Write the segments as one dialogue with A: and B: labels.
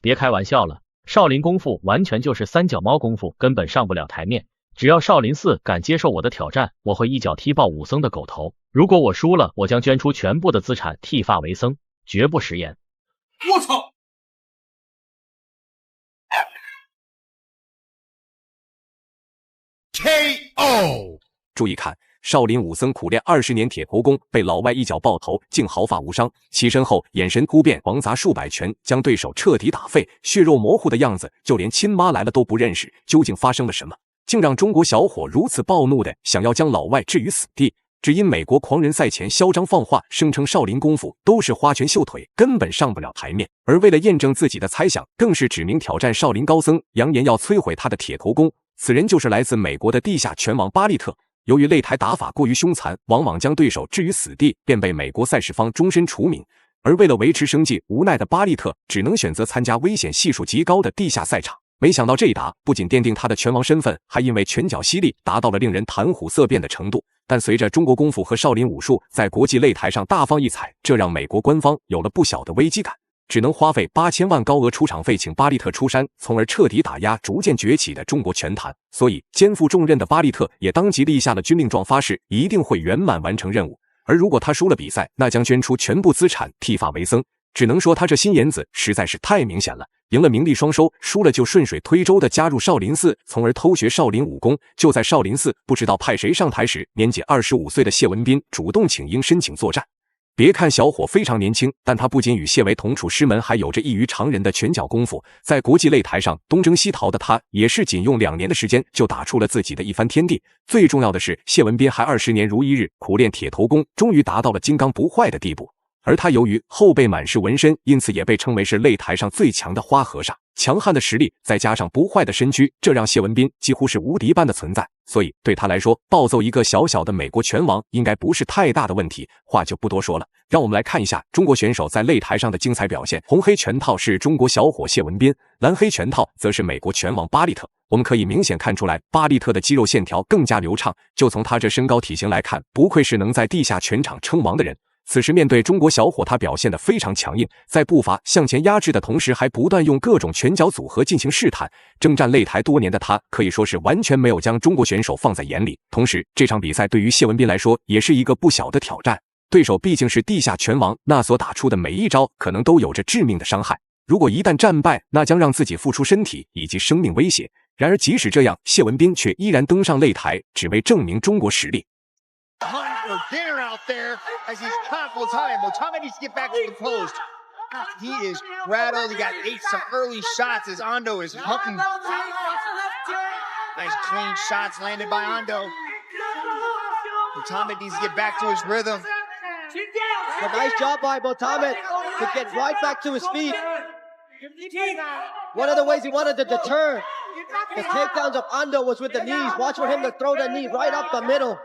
A: 别开玩笑了，少林功夫完全就是三脚猫功夫，根本上不了台面。只要少林寺敢接受我的挑战，我会一脚踢爆武僧的狗头。如果我输了，我将捐出全部的资产剃发为僧，绝不食言。
B: 我操！KO！
C: 注意看，少林武僧苦练20年铁头功，被老外一脚爆头，竟毫发无伤。起身后，眼神突变，狂砸数百拳，将对手彻底打废，血肉模糊的样子，就连亲妈来了都不认识。究竟发生了什么，竟让中国小伙如此暴怒的想要将老外置于死地？只因美国狂人赛前嚣张放话，声称少林功夫都是花拳绣腿，根本上不了台面。而为了验证自己的猜想，更是指名挑战少林高僧，扬言要摧毁他的铁头功。此人就是来自美国的地下拳王巴利特。由于擂台打法过于凶残，往往将对手置于死地，便被美国赛事方终身除名。而为了维持生计，无奈的巴利特只能选择参加危险系数极高的地下赛场。没想到这一打不仅奠定他的拳王身份，还因为拳脚犀利达到了令人谈虎色变的程度。但随着中国功夫和少林武术在国际擂台上大放异彩，这让美国官方有了不小的危机感，只能花费8000万高额出场费请巴利特出山，从而彻底打压逐渐崛起的中国拳坛。所以肩负重任的巴利特也当即立下了军令状，发誓一定会圆满完成任务。而如果他输了比赛，那将捐出全部资产剃发为僧。只能说他这心眼子实在是太明显了，赢了名利双收，输了就顺水推舟的加入少林寺，从而偷学少林武功。就在少林寺不知道派谁上台时，年仅25岁的谢文斌主动请缨申请作战。别看小伙非常年轻，但他不仅与谢为同处师门，还有着异于常人的拳脚功夫。在国际擂台上东征西讨的他，也是仅用2年的时间就打出了自己的一番天地。最重要的是，谢文斌还20年如一日苦练铁头功，终于达到了金刚不坏的地步。而他由于后背满是纹身，因此也被称为是擂台上最强的花和尚。强悍的实力再加上不坏的身躯，这让谢文斌几乎是无敌般的存在。所以对他来说，暴揍一个小小的美国拳王应该不是太大的问题。话就不多说了，让我们来看一下中国选手在擂台上的精彩表现。红黑拳套是中国小伙谢文斌，蓝黑拳套则是美国拳王巴利特。我们可以明显看出来，巴利特的肌肉线条更加流畅。就从他这身高体型来看，不愧是能在地下拳场称王的人。此时面对中国小伙，他表现得非常强硬，在步伐向前压制的同时，还不断用各种拳脚组合进行试探。征战擂台多年的他，可以说是完全没有将中国选手放在眼里。同时，这场比赛对于谢文斌来说，也是一个不小的挑战。对手毕竟是地下拳王，那所打出的每一招可能都有着致命的伤害。如果一旦战败，那将让自己付出身体以及生命威胁。然而即使这样，谢文斌却依然登上擂台，只为证明中国实力。
D: For dinner out there as he's confident. Muhammad needs to get back to the post. He is rattled. He got some early shots as Ando is hooking. Nice clean shots landed by Ando. Muhammad needs to get back to his rhythm.
E: A nice job by Muhammad to get right back to his feet. One of the ways he wanted to deter the takedowns of Ando was with the knees. Watch for him to throw that knee right up the middle.It's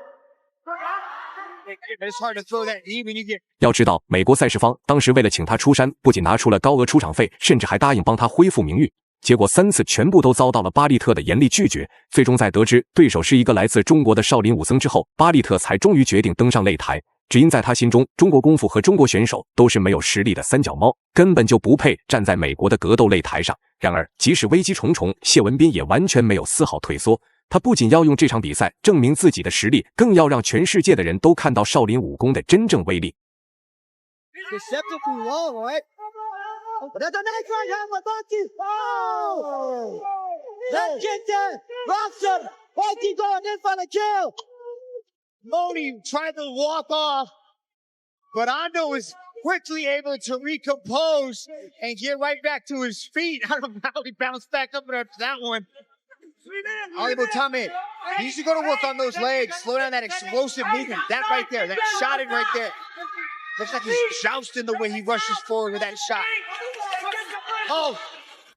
D: hard to throw that knee when you get.
C: 要知道，美国赛事方当时为了请他出山，不仅拿出了高额出场费，甚至还答应帮他恢复名誉。结果3次全部都遭到了巴利特的严厉拒绝。最终在得知对手是一个来自中国的少林武僧之后，巴利特才终于决定登上擂台。只因在他心中，中国功夫和中国选手都是没有实力的三脚猫，根本就不配站在美国的格斗擂台上。然而，即使危机重重，谢文斌也完全没有丝毫退缩。他不仅要用这场比赛证明自己的实力，更要让全世界的人都看到少林武功的真正威力。
E: Deceptively long, right? But that's a nice right hand by Bucky. Oh! That kick there, rocks him. Bucky going in for the kill.
D: Moni tried to walk off, but Ando was quickly able to recompose and get right back to his feet. I don't know how he bounced back up after that one.Ali Muhammad needs to go to work on those legs, slow down that explosive movement. That right there, that shot in right there. Looks like he's jousting the way he rushes forward with that shot. Oh.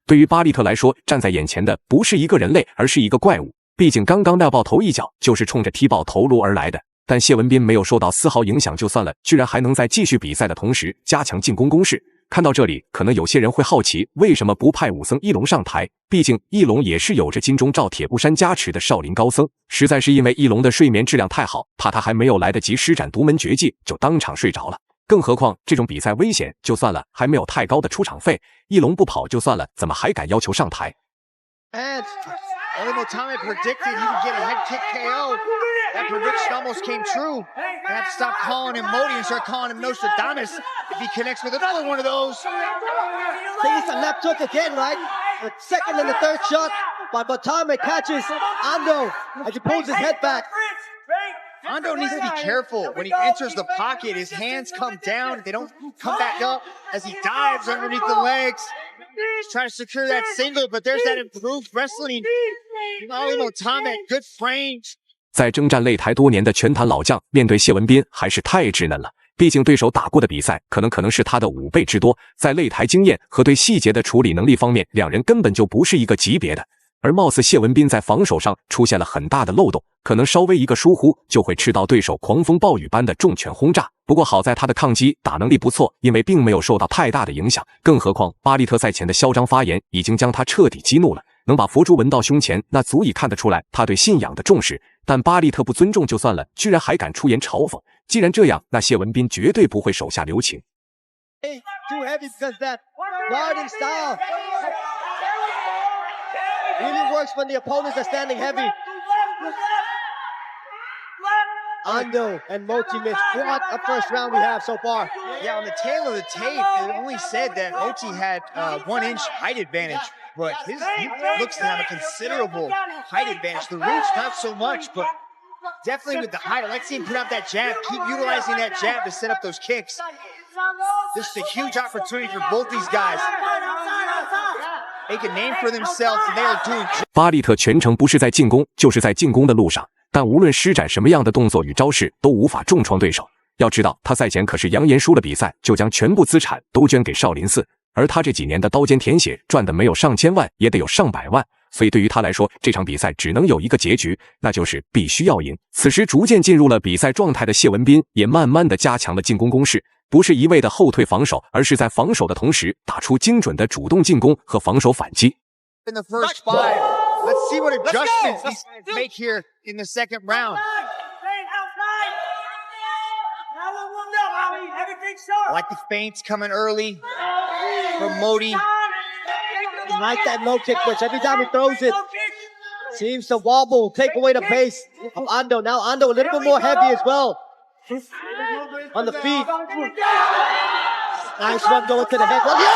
C: 对于巴利特来说，站在眼前的不是一个人类，而是一个怪物。毕竟刚刚那爆头一脚就是冲着踢爆头颅而来的。但谢文斌没有受到丝毫影响就算了，居然还能在继续比赛的同时加强进攻攻势。看到这里，可能有些人会好奇，为什么不派武僧一龙上台？毕竟一龙也是有着金钟罩铁布衫加持的少林高僧，实在是因为一龙的睡眠质量太好，怕他还没有来得及施展独门绝技，就当场睡着了。更何况这种比赛危险就算了，还没有太高的出场费，一龙不跑就算了，怎么还敢要求上台？
D: And Oli Muhammad predicted he would get a head kick KO. That prediction almost came true. I have to stop calling him Modi and start calling him Nostradamus if he connects with another one of those.
E: He's a left hook again, right? The second and the third shot, but Muhammad catches Ando as he pulls his head back.
D: Ando needs to be careful. When he enters the pocket, his hands come down. They don't come back up as he dives underneath the legs. He's trying to secure that single, but there's that improved wrestling. Oli Muhammad, good frames.
C: 在征战擂台多年的拳坛老将，面对谢文斌还是太稚嫩了。毕竟对手打过的比赛可能是他的5倍之多，在擂台经验和对细节的处理能力方面，两人根本就不是一个级别的。而貌似谢文斌在防守上出现了很大的漏洞，可能稍微一个疏忽就会吃到对手狂风暴雨般的重拳轰炸。不过好在他的抗击打能力不错，因为并没有受到太大的影响。更何况巴利特赛前的嚣张发言已经将他彻底激怒了，能把佛珠纹到胸前，那足以看得出来他对信仰的重视。但巴利特不尊重就算了，居然还敢出言嘲讽。既然这样，那谢文斌绝对不会手下留情。
E: Hey, too heavy because that guarding style really works when the opponents are standing heavy. Ando and Moti missed. What a first round we have so far.
D: Yeah, on the tail of the tape, it only said that Moti had 1-inch height advantage, but he looks to have a considerable height advantage. The reach, not so much, but definitely with the height. I like seeing him put out that jab, keep utilizing that jab to set up those kicks. This is a huge opportunity for both these guys. Make a name for themselves, and they are doing.
C: 巴利特全程不是在进攻，就是在进攻的路上。但无论施展什么样的动作与招式，都无法重创对手。要知道，他赛前可是扬言输了比赛就将全部资产都捐给少林寺，而他这几年的刀尖舔血赚的没有上千万，也得有上百万。所以对于他来说，这场比赛只能有一个结局，那就是必须要赢。此时逐渐进入了比赛状态的谢文斌，也慢慢的加强了进攻攻势，不是一味的后退防守，而是在防守的同时打出精准的主动进攻和防守反击。
D: In the first 5. Let's see what adjustments these make here in the second round. I like the feints coming early from Modi.
E: I like that low kick, which every time he throws it, seems to wobble, take away the pace of Ando. Now Ando a little bit more heavy as well on the feet. Nice one going to the head. Yo!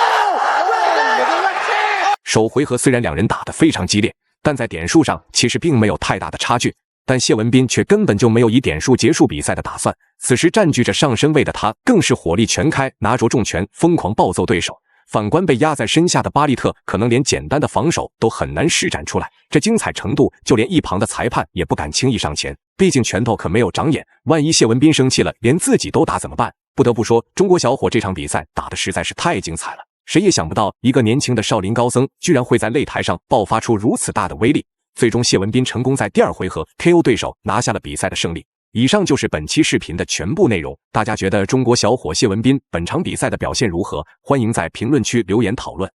C: 首回合虽然两人打得非常激烈，但在点数上其实并没有太大的差距，但谢文斌却根本就没有以点数结束比赛的打算。此时占据着上身位的他更是火力全开，拿着重拳疯狂暴揍对手。反观被压在身下的巴利特，可能连简单的防守都很难施展出来，这精彩程度就连一旁的裁判也不敢轻易上前，毕竟拳头可没有长眼，万一谢文斌生气了，连自己都打怎么办？不得不说，中国小伙这场比赛打得实在是太精彩了。谁也想不到，一个年轻的少林高僧居然会在擂台上爆发出如此大的威力。最终，谢文斌成功在第2回合 KO 对手，拿下了比赛的胜利。以上就是本期视频的全部内容。大家觉得中国小伙谢文斌本场比赛的表现如何？欢迎在评论区留言讨论。